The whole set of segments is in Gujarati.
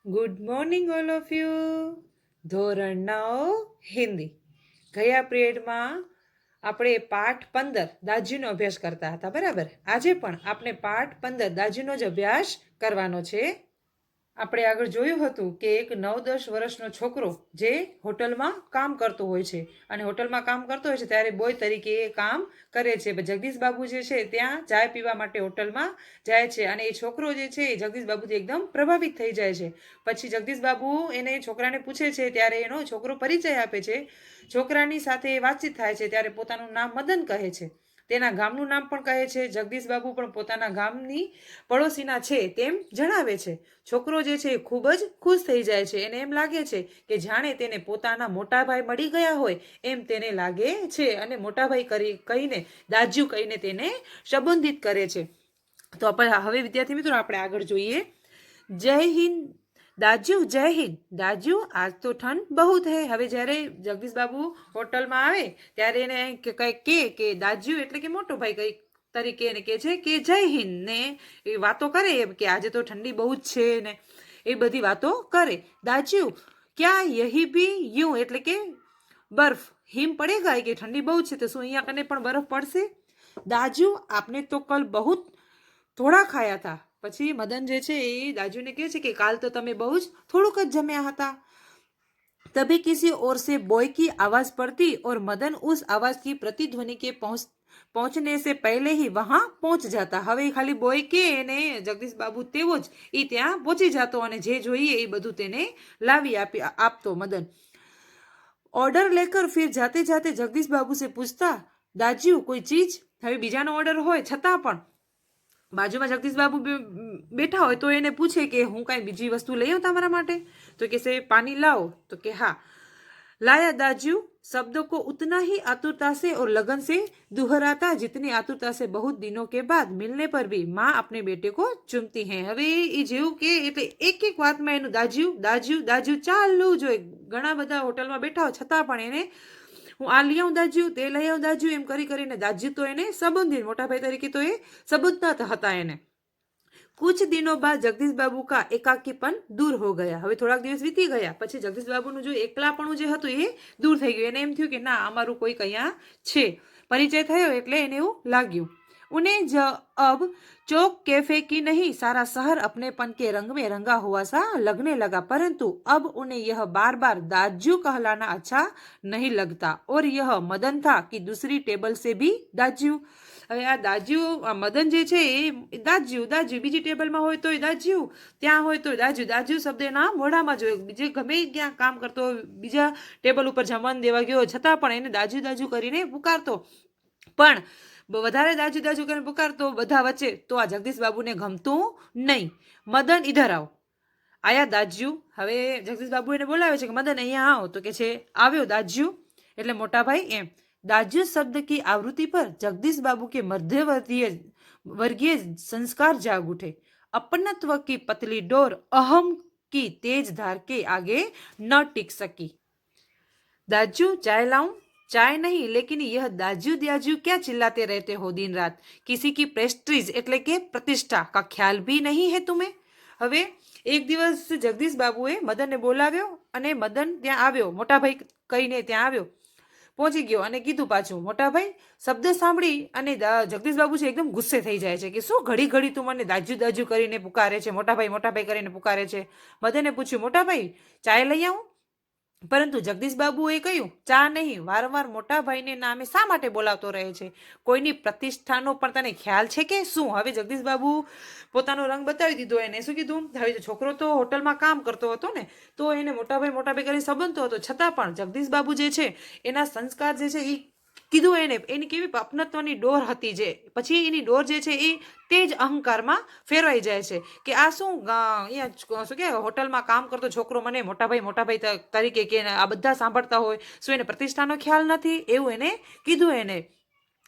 Good morning all of you. ધોરણ 9 હિન્દી. ગયા પિરિયડમાં આપણે પાઠ 15 દાજીનો અભ્યાસ કરતા હતા, બરાબર. આજે પણ આપણે પાઠ 15 દાજીનો જ અભ્યાસ કરવાનો છે. આપણે આગળ જોયું હતું કે એક 9-10 વર્ષનો છોકરો જે હોટલમાં કામ કરતો હોય છે અને હોટલમાં કામ કરતો હોય છે ત્યારે બોય તરીકે એ કામ કરે છે. જગદીશ બાબુ જે છે ત્યાં ચાય પીવા માટે હોટલમાં જાય છે અને એ છોકરો જે છે એ જગદીશ બાબુથી એકદમ પ્રભાવિત થઈ જાય છે. પછી જગદીશ બાબુ એને છોકરાને પૂછે છે ત્યારે એનો છોકરો પરિચય આપે છે. છોકરાની સાથે વાતચીત થાય છે ત્યારે પોતાનું નામ મદન કહે છે. તેના ગામનું નામ પણ કહે છે. જગદીશ બાબુ પણ પોતાના ગામની પડોશીના છે તેમ જણાવે છે. છોકરો જે છે એ ખૂબ જ ખુશ થઈ જાય છે. એને એમ લાગે છે કે જાણે તેને પોતાના મોટા ભાઈ મળી ગયા હોય એમ તેને લાગે છે અને મોટા ભાઈ કહીને દાજ્યુ કહીને તેને સંબોધિત કરે છે. તો હવે વિદ્યાર્થી મિત્રો આપણે આગળ જોઈએ. જય હિન્દ દાજ્યુ, જય હિન્દ દાજ્યુ, આજ તો ઠંડ બહુ હે. હવે જ્યારે જગદીશ બાબુ હોટલમાં આવે ત્યારે એને કંઈક કે દાજ્યુ એટલે કે મોટો ભાઈ કંઈક તરીકે એને કહે છે કે જય હિન્દ, ને એ વાતો કરે એમ કે આજે તો ઠંડી બહુ જ છે ને એ બધી વાતો કરે. દાજ્યુ ક્યાં યહી ભી યું એટલે કે બર્ફ હિમ પડેગા કે ઠંડી બહુ છે તો શું અહીંયા કને પણ બરફ પડશે? દાજુ આપને તો કલ બહુ થોડા ખાયા હતા. પછી મદન જે છે એ દાજુને કહે છે કે કાલ તો તમે બહુ જ થોડુંક જ જમ્યા હતા. तभी किसी और से बॉय की आवाज पड़ती और मदन उस आवाज की प्रतिध्वनि के पहुंचने से पहले ही वहां पहुंच जाता. હવે ખાલી બોય કે એને જગદીશ બાબુ તેવો જ એ ત્યાં પહોંચી જતો અને જે જોઈએ એ બધું તેને લાવી આપતો મદન. ऑर्डर लेकर फिर जाते जाते जगदीश बाबू से पूछता, दाजू कोई चीज? હવે બીજાનો ઓર્ડર હોય છતાં પણ બાજુમાં જગદીશ બાબુ બેઠા હોય તો એને પૂછે કે હું કાંઈ બીજી વસ્તુ લઈ આવું તમારા માટે? તો કે સે પાनी लाओ. तो के हाँ लाया दाजू. शब्दों को उतना ही आतुरता से और लगन से दोहराता जितनी आतुरता से बहुत दिनों के बाद मिलने पर भी माँ अपने बेटे को चूमती है. હવે એ જેવું કે એટલે એક વાતમાં એનું દાજ્યુ દાજ્યુ દાજ્યુ ચાલુ જ હોય. ઘણા બધા હોટલમાં બેઠા હોય છતાં પણ એને હું આ લઈ આવું દાજ્યુ, તે લઈ આવું દાજ્યુ એમ કરીને દાજ્યુ તો એને સંબંધિત મોટા ભાઈ તરીકે તો એ સંબોધતા હતા એને. कुछ दिनों बाद जगदीश बाबू का एकाकीपन दूर हो गया. હવે થોડાક દિવસ વીતી ગયા પછી જગદીશ બાબુનું જો એકલાપણું જે હતું એ દૂર થઈ ગયું. એને એમ થયું કે ના અમારું કોઈ કયા છે. પરિચય થયો એટલે એને એવું લાગ્યું. उन्हें अब चौक कैफे की नहीं सारा शहर अपनेपन के रंग में रंगा हुआ सा लगने लगा. परंतु अब उन्हें यह बार बार दाजू कहलाना अच्छा नहीं लगता और यह मदन था कि दूसरी टेबल से भी दाजू. હવે આ દાજ્યુ મદન જે છે એ દાજ્યુ દાજ્યુ બીજી ટેબલમાં હોય તો દાજ્યુ, ત્યાં હોય તો દાજ્યુ. દાજ્યુ શબ્દ એના મોઢામાં જ હોય. બીજે ગમે ક્યાં કામ કરતો બીજા ટેબલ ઉપર જમવાનું દેવા ગયો છતાં પણ એને દાજ્યુ દાજ્યુ કરીને પુકારતો. પણ વધારે દાજુ દાજુ કરીને પુકારતો બધા વચ્ચે તો આ જગદીશ બાબુને ગમતું નહીં. મદન ઇધર આવો. આયા દાજ્યુ. હવે જગદીશ બાબુ એને બોલાવે છે કે મદન અહીંયા આવો. તો કે છે આવ્યો દાજ્યુ એટલે મોટા ભાઈ એમ. दाजू शब्द की आवृत्ति पर जगदीश बाबू के मध्यवर्गीय वर्गीय संस्कार जाग उठे. अपनत्व की पतली डोर अहम की तेज धार के आगे न टिक सकी. दाजू चाय लाऊं? चाय नहीं, लेकिन यह दाजू दाजू क्या चिल्लाते रहते हो दिन रात? किसी की प्रेस्टीज એટલે કે પ્રતિષ્ઠા का ख्याल भी नहीं है तुम्हें? હવે એક દિવસ જગદીશ બાબુએ મદનને બોલાવ્યો અને મદન ત્યાં આવ્યો. મોટા ભાઈ કહીને ત્યાં આવ્યો, પહોંચી ગયો અને કીધું પાછું. મોટા ભાઈ શબ્દ સાંભળી અને જગદીશ બાબુ છે એકદમ ગુસ્સે થઈ જાય છે કે શું ઘડી ઘડી તું મને દાજુ દાજુ કરીને પુકારે છે, મોટા ભાઈ કરીને પુકારે છે. મદને પૂછ્યું, મોટા ભાઈ ચાય લઈ આવું? પરંતુ જગદીશ બાબુએ કહ્યું, ચા નહીં. વારંવાર મોટા ભાઈને નામે શા માટે બોલાવતો રહે છે? કોઈની પ્રતિષ્ઠાનો પણ તને ખ્યાલ છે કે શું? હવે જગદીશ બાબુ પોતાનો રંગ બતાવી દીધો. એને શું કીધું? હવે છોકરો તો હોટલમાં કામ કરતો હતો ને તો એને મોટા ભાઈ કરીને સંબંધતો હતો છતાં પણ જગદીશ બાબુ જે છે એના સંસ્કાર જે છે એ કીધું એને એની કેવી અપનત્વની ડોર હતી જે પછી એની ડોર જે છે એ તે જ અહંકારમાં ફેરવાઈ જાય છે કે આ શું અહીંયા શું કે હોટલમાં કામ કરતો છોકરો મને મોટા ભાઈ તરીકે કે આ બધા સાંભળતા હોય, શું એને પ્રતિષ્ઠાનો ખ્યાલ નથી? એવું એને કીધું એને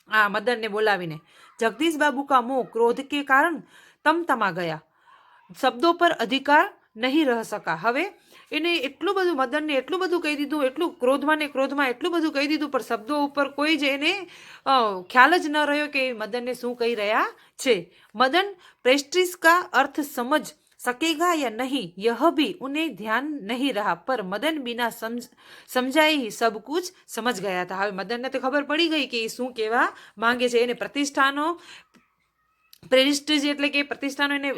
આ મદનને બોલાવીને. જગદીશ બાબુ કા મુંહ ક્રોધ કે કારણ તમતમા ગયા. શબ્દો પર અધિકાર નહીં રહ સકા. હવે એને એટલું બધું મદનને એટલું બધું કહી દીધું, એટલું ક્રોધમાં એટલું બધું કહી દીધું પણ શબ્દો ઉપર કોઈ જ એને ખ્યાલ જ ન રહ્યો કે મદનને શું કહી રહ્યા છે. મદન પ્રેસ્ટીજ કા અર્થ સમજ सकेगा या नहीं यह भी उन्हें ध्यान नहीं रहा, पर मदन बिना समझाए ही सब कुछ समझ गया था. હવે મદનને તો ખબર પડી ગઈ કે એ શું કહેવા માંગે છે. એને પ્રતિષ્ઠાનો પ્રેસ્ટીજ એટલે કે પ્રતિષ્ઠાનો એને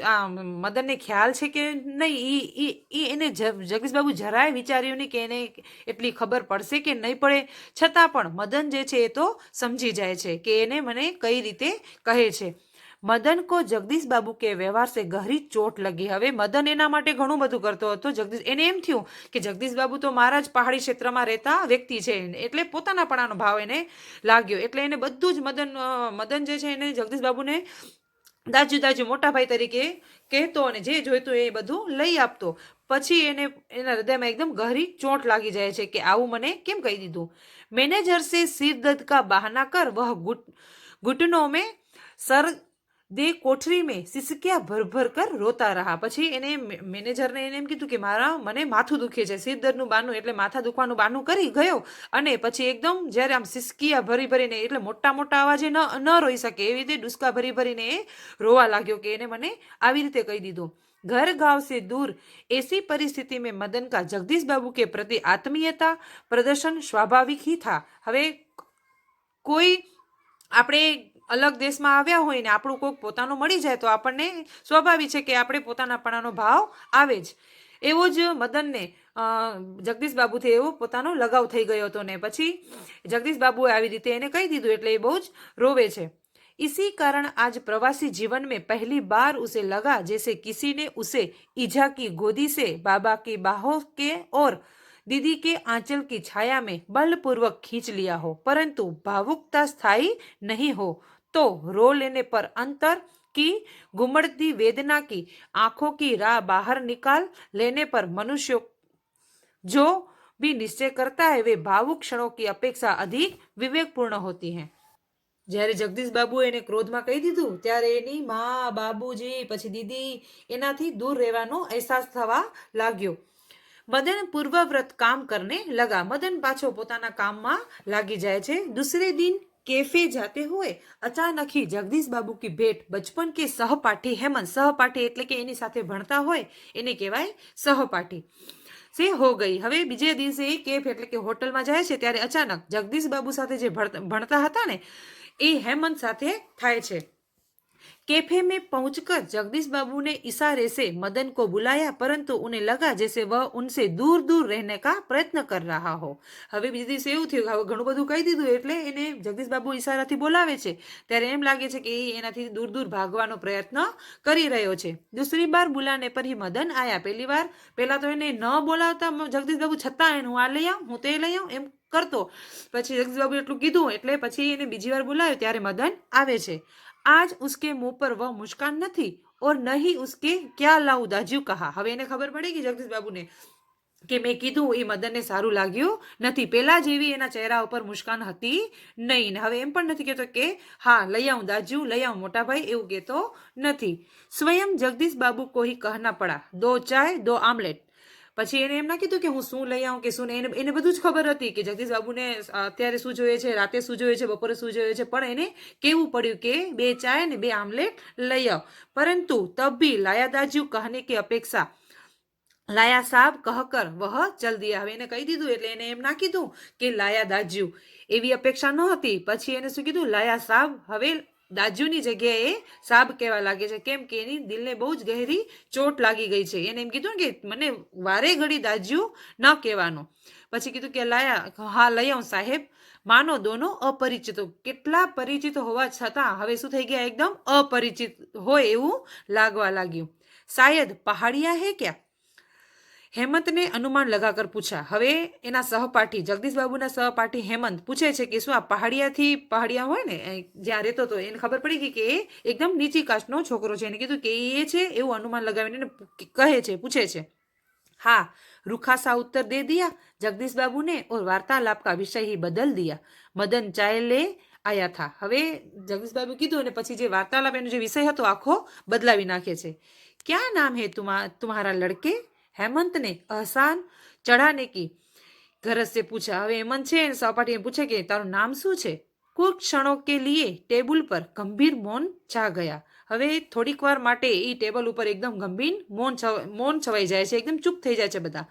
મદનને ખ્યાલ છે કે નહીં, એને જગદીશબાબુ જરાય વિચાર્યું નહીં કે એને એટલી ખબર પડશે કે નહીં પડે. છતાં પણ મદન જે છે એ તો સમજી જાય છે કે એને મને કઈ રીતે કહે છે. મદન કો જગદીશ બાબુ કે વ્યવહાર સે ગહરી ચોટ લગી. હવે મદન એના માટે ઘણું બધું કરતો હતો. એને એમ થયું કે જગદીશ બાબુ તો મારા જ પહાડી ક્ષેત્રમાં રહેતા વ્યક્તિ છે, એટલે પોતાનાપણાનો ભાવ એને લાગ્યો. એટલે એને બધું જ મદન જે છે એને જગદીશ બાબુને દાજુ મોટા ભાઈ તરીકે કહેતો અને જે જોઈતું એ બધું લઈ આપતો. પછી એને એના હૃદયમાં એકદમ ગહરી ચોટ લાગી જાય છે કે આવું મને કેમ કહી દીધું. મેનેજર સે સિર દર્દ કા બહાના કર વહ ઘુટનો મેં સર દે કોઠરી મેં સિસકિયા ભર ભર કર રોતા રહા. પછી એને મેનેજરને એને એમ કીધું કે મને માથું દુખે છે, સિર દર્દનું બાનું એટલે માથા દુખવાનું બાનું કરી ગયો. અને પછી એકદમ જ્યારે આમ સિસકિયા ભરીને એટલે મોટા અવાજે ન રોઈ શકે એવી રીતે ડુસકા ભરીને એ રોવા લાગ્યો કે એને મને આવી રીતે કહી દીધું. घर गांव से दूर ऐसी परिस्थिति में मदन का जगदीश बाबू के प्रति आत्मीयता प्रदर्शन स्वाभाविक ही था. હવે કોઈ આપણે અલગ દેશમાં આવ્યા હોય ને આપણું કોઈક પોતાનું મળી જાય તો આપણને સ્વાભાવિક છે કે આપણે પોતાનાપણાનો ભાવ આવે જ. એવો જ મદનને જગદીશ બાબુથી એવો પોતાનો લગાવ થઈ ગયો હતો ને પછી જગદીશ બાબુએ આવી રીતે એને કહી દીધું એટલે એ બહુ જ રોવે છે. इसी कारण आज प्रवासी जीवन में पहली बार उसे लगा जैसे किसी ने उसे ईजा की गोदी से बाबा की बाहों के और दीदी के आंचल की छाया में बलपूर्वक खींच लिया हो, परंतु भावुकता स्थायी नहीं हो तो रो लेने पर अंतर की गुमड़ती वेदना की आंखों की राह बाहर निकाल लेने पर मनुष्य जो भी निश्चय करता है वे भावुक क्षणों की अपेक्षा अधिक विवेकपूर्ण होती हैं. જ્યારે જગદીશ બાબુએ એને ક્રોધમાં કહી દીધું ત્યારે એની મા, બાબુજી, પછી દીદી એનાથી દૂર રહેવાનો અહેસાસ થવા લાગ્યો. મદન પૂર્વવ્રત કામ કરને લગા. મદન પાછો પોતાના કામમાં લાગી જાય છે. दूसरे दिन कैफे जाते हुए अचानक ही जगदीश बाबू की भेंट बचपन के सहपाठी हेमंत, सहपाठी એટલે કે એની સાથે ભણતા હોય એને કહેવાય સહપાઠી, से हो गई. હવે બીજે દિવસે કેફ એટલે કે હોટલમાં જાય છે ત્યારે અચાનક જગદીશ બાબુ સાથે જે ભણતા હતા ને એ हेमंत साथे थाय छे. कैफे में पहुंचकर जगदीश बाबू ने इशारे से मदन को बुलाया, परंतु उन्हें लगा जैसे वह उनसे दूर दूर रहने का प्रयत्न कर रहा हो. હવે બીજે દિવસે એવું થયું કે હવે ઘણું બધું કહી દીધું એટલે એને જગદીશ બાબુ ઈશારાથી બોલાવે છે ત્યારે એમ લાગે છે કે એ એનાથી દૂર દૂર ભાગવાનો પ્રયત્ન કરી રહ્યો છે. दूसरी बार बुलाने पर ही मदन आया. પહેલા તો એને ન બોલાવતા જગદીશ બાબુ છતાં એને હું આ લઈ આવું, હું તે લઈ આવું એમ કરતો. પછી જગદીશ બાબુ એટલું કીધું એટલે પછી એને બીજી વાર બોલાવ્યો ત્યારે મદન આવે છે. आज उसके मुंह पर वह मुस्कान नहीं और नहीं उसके क्या लाऊं दाजू कहा. હવે એને ખબર પડી કે જગદીશ બાબુને કે મેં કીધું એ મદનને સારું લાગ્યું નથી. પેલા જેવી એના ચહેરા ઉપર મુસ્કાન હતી નહીં. હવે એમ પણ નથી કહેતો કે હા લઈ આવું દાજુ, લઈ આવું મોટા ભાઈ, એવું કહેતો નથી. સ્વયં જગદીશ બાબુ को ही कहना पड़ा 2 चाय 2 आमलेट. પછી એને એમ ના કીધું કે હું શું લઈ આવું કે શું નહીં. એને બધું જ ખબર હતી કે જગદીશ બાબુને અત્યારે શું જોઈએ છે, રાતે શું જોઈએ છે, બપોરે શું જોઈએ છે, પણ એને કેવું પડ્યું કે 2 ચાય ને 2 આમલેટ લઈ આવ. પરંતુ તબ भी लाया दाजू कहने की अपेक्षा લાયા સાબ કહકર વહ ચલ દિયા. હવે એને કહી દીધું એટલે એને એમ ના કીધું કે લાયા દાજુ, એવી અપેક્ષા ન હતી. પછી એને શું કીધું લાયા સાબ. હવે દાજુની જગ્યાએ સાબ કહેવા લાગે છે. કેમ કે એની દિલને બહુ જ ગહેરી ચોટ લાગી ગઈ છે. એને એમ કીધું કે મને વારે ઘડી દાજુ ન કહેવાનું. પછી કીધું કે લાયા, હા લઈ આવું સાહેબ. માનો દોનો અપરિચિતો, કેટલા પરિચિત હોવા છતાં હવે શું થઈ ગયા, એકદમ અપરિચિત હોય એવું લાગવા લાગ્યું. શાયદ પહાડિયા હે ક્યા, हेमंतने अनुमान लगाकर पूछा. હવે એના સહપાઠી જગદીશ બાબુના સહપાઠી હેમંત પૂછે છે કે શું આ પહાડિયા હોય ને જ્યાં રહેતો તો એને ખબર પડી ગઈ કે એ એકદમ નીચી કાસ્ટનો છોકરો છે. એને કીધું કે એ છે એવું અનુમાન લગાવીને કહે છે, પૂછે છે. हाँ रूखा सा उत्तर दे दिया जगदीश बाबू ने और वार्तालाप का विषय ही बदल दिया. मदन चाय ले आया था. હવે જગદીશ બાબુ કીધું અને પછી જે વાર્તાલાપ એનો જે વિષય હતો આખો બદલાવી નાખે છે. क्या नाम है तुम्हारा लड़के, हेमंत ने एहसान चढ़ाने की गरज से पूछा. હવે હેમંત છે સહપાઠીને પૂછે કે તારું નામ શું છે. कुछ क्षणों के लिए टेबल पर गंभीर मौन छा गया. હવે થોડીક વાર માટે એ ટેબલ ઉપર એકદમ ગંભીર મૌન छवाई જાય છે, एकदम चुप થઈ જાય છે બધા।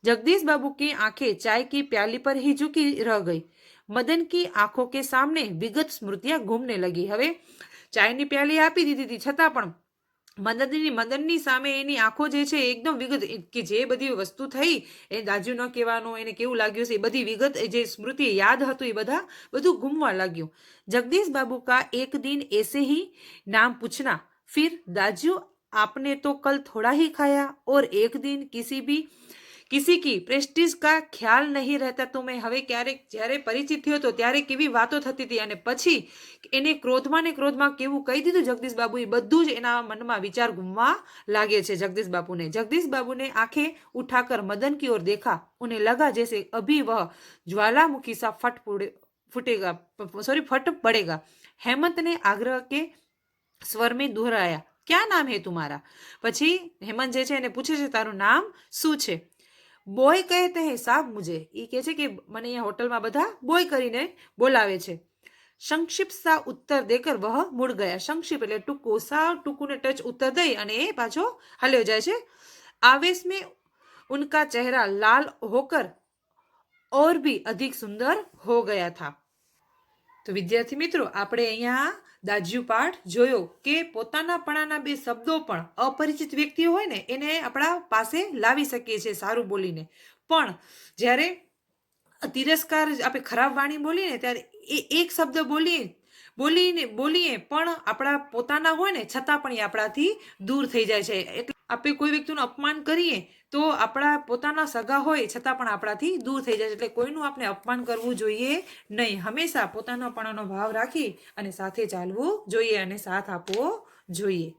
जगदीश बाबू की आंखें चाय की प्याली पर ही झुकी रह गई। मदन की आंखों के सामने विगत स्मृतियां घूमने लगी। હવે ચાયની પ્યાલી આપી દીધી હતી છતાં પણ મદનની સામે એની આંખો જે છે એકદમ વિગત કે જે બધી વસ્તુ થઈ એ દાજુ ન કહેવાનું, એને કેવું લાગ્યું છે એ બધી વિગત જે સ્મૃતિ યાદ હતું એ બધું ઘૂમવા લાગ્યું। जगदीश बाबू का एक दिन ऐसे ही नाम पूछना, फिर दाजू आपने तो कल थोड़ा ही खाया और एक दिन किसी की प्रेस्टीज का ખ્યાલ નહીં રહેતા तुम्हें। હવે ક્યારેક જ્યારે પરિચિત થયો તો ત્યારે કેવી વાતો થતી હતી અને પછી એને ક્રોધમાં કેવું કહી દીધું જગદીશ બાબુ, એ બધું જ એના મનમાં વિચાર ઘૂમવા લાગે છે જગદીશ બાબુને। जगदीश बाबू ने आंखें उठाकर मदन की ओर देखा। उन्हें लगा जैसे अभी वह ज्वालामुखी सा फट पड़ेगा। हेमंत ने आग्रह के स्वर में दोहराया, क्या नाम है तुम्हारा। પછી હેમંત જે છે એને પૂછે છે તારું નામ શું છે। બોય કહેતે હે સાબ મુझे, એ કહે છે કે મને અહીંયા હોટલમાં બધા બોય કરીને બોલાવે છે। સંક્ષિપ્ત સા ઉત્તર દેકર વહ મુડ ગયા। સંક્ષિપ્ત એટલે ટૂંકું, સાવ ટૂંકુને ટચ ઉત્તર દઈ અને એ પાછો હાલ્યો જાય છે। आवेश में उनका चेहरा लाल होकर और भी अधिक सुंदर हो गया था। તો વિદ્યાર્થી મિત્રો, આપણે અહીંયા દાજ્યુ પાઠ જોયો કે પોતાનાપણાના બે શબ્દો પણ અપરિચિત વ્યક્તિઓ હોય ને એને આપણા પાસે લાવી શકીએ છીએ સારું બોલીને, પણ જ્યારે તિરસ્કાર આપણે ખરાબ વાણી બોલીએ ને ત્યારે એ એક શબ્દ બોલીએ પણ આપણા પોતાના હોય ને છતાં પણ એ આપણાથી દૂર થઈ જાય છે। એટલે આપણે કોઈ વ્યક્તિનું અપમાન કરીએ તો આપણા પોતાના સગા હોય છતાં પણ આપણાથી દૂર થઈ જાય છે। એટલે કોઈનું આપણે અપમાન કરવું જોઈએ નહીં, હંમેશા પોતાનાપણાનો ભાવ રાખી અને સાથે ચાલવું જોઈએ અને સાથ આપવો જોઈએ।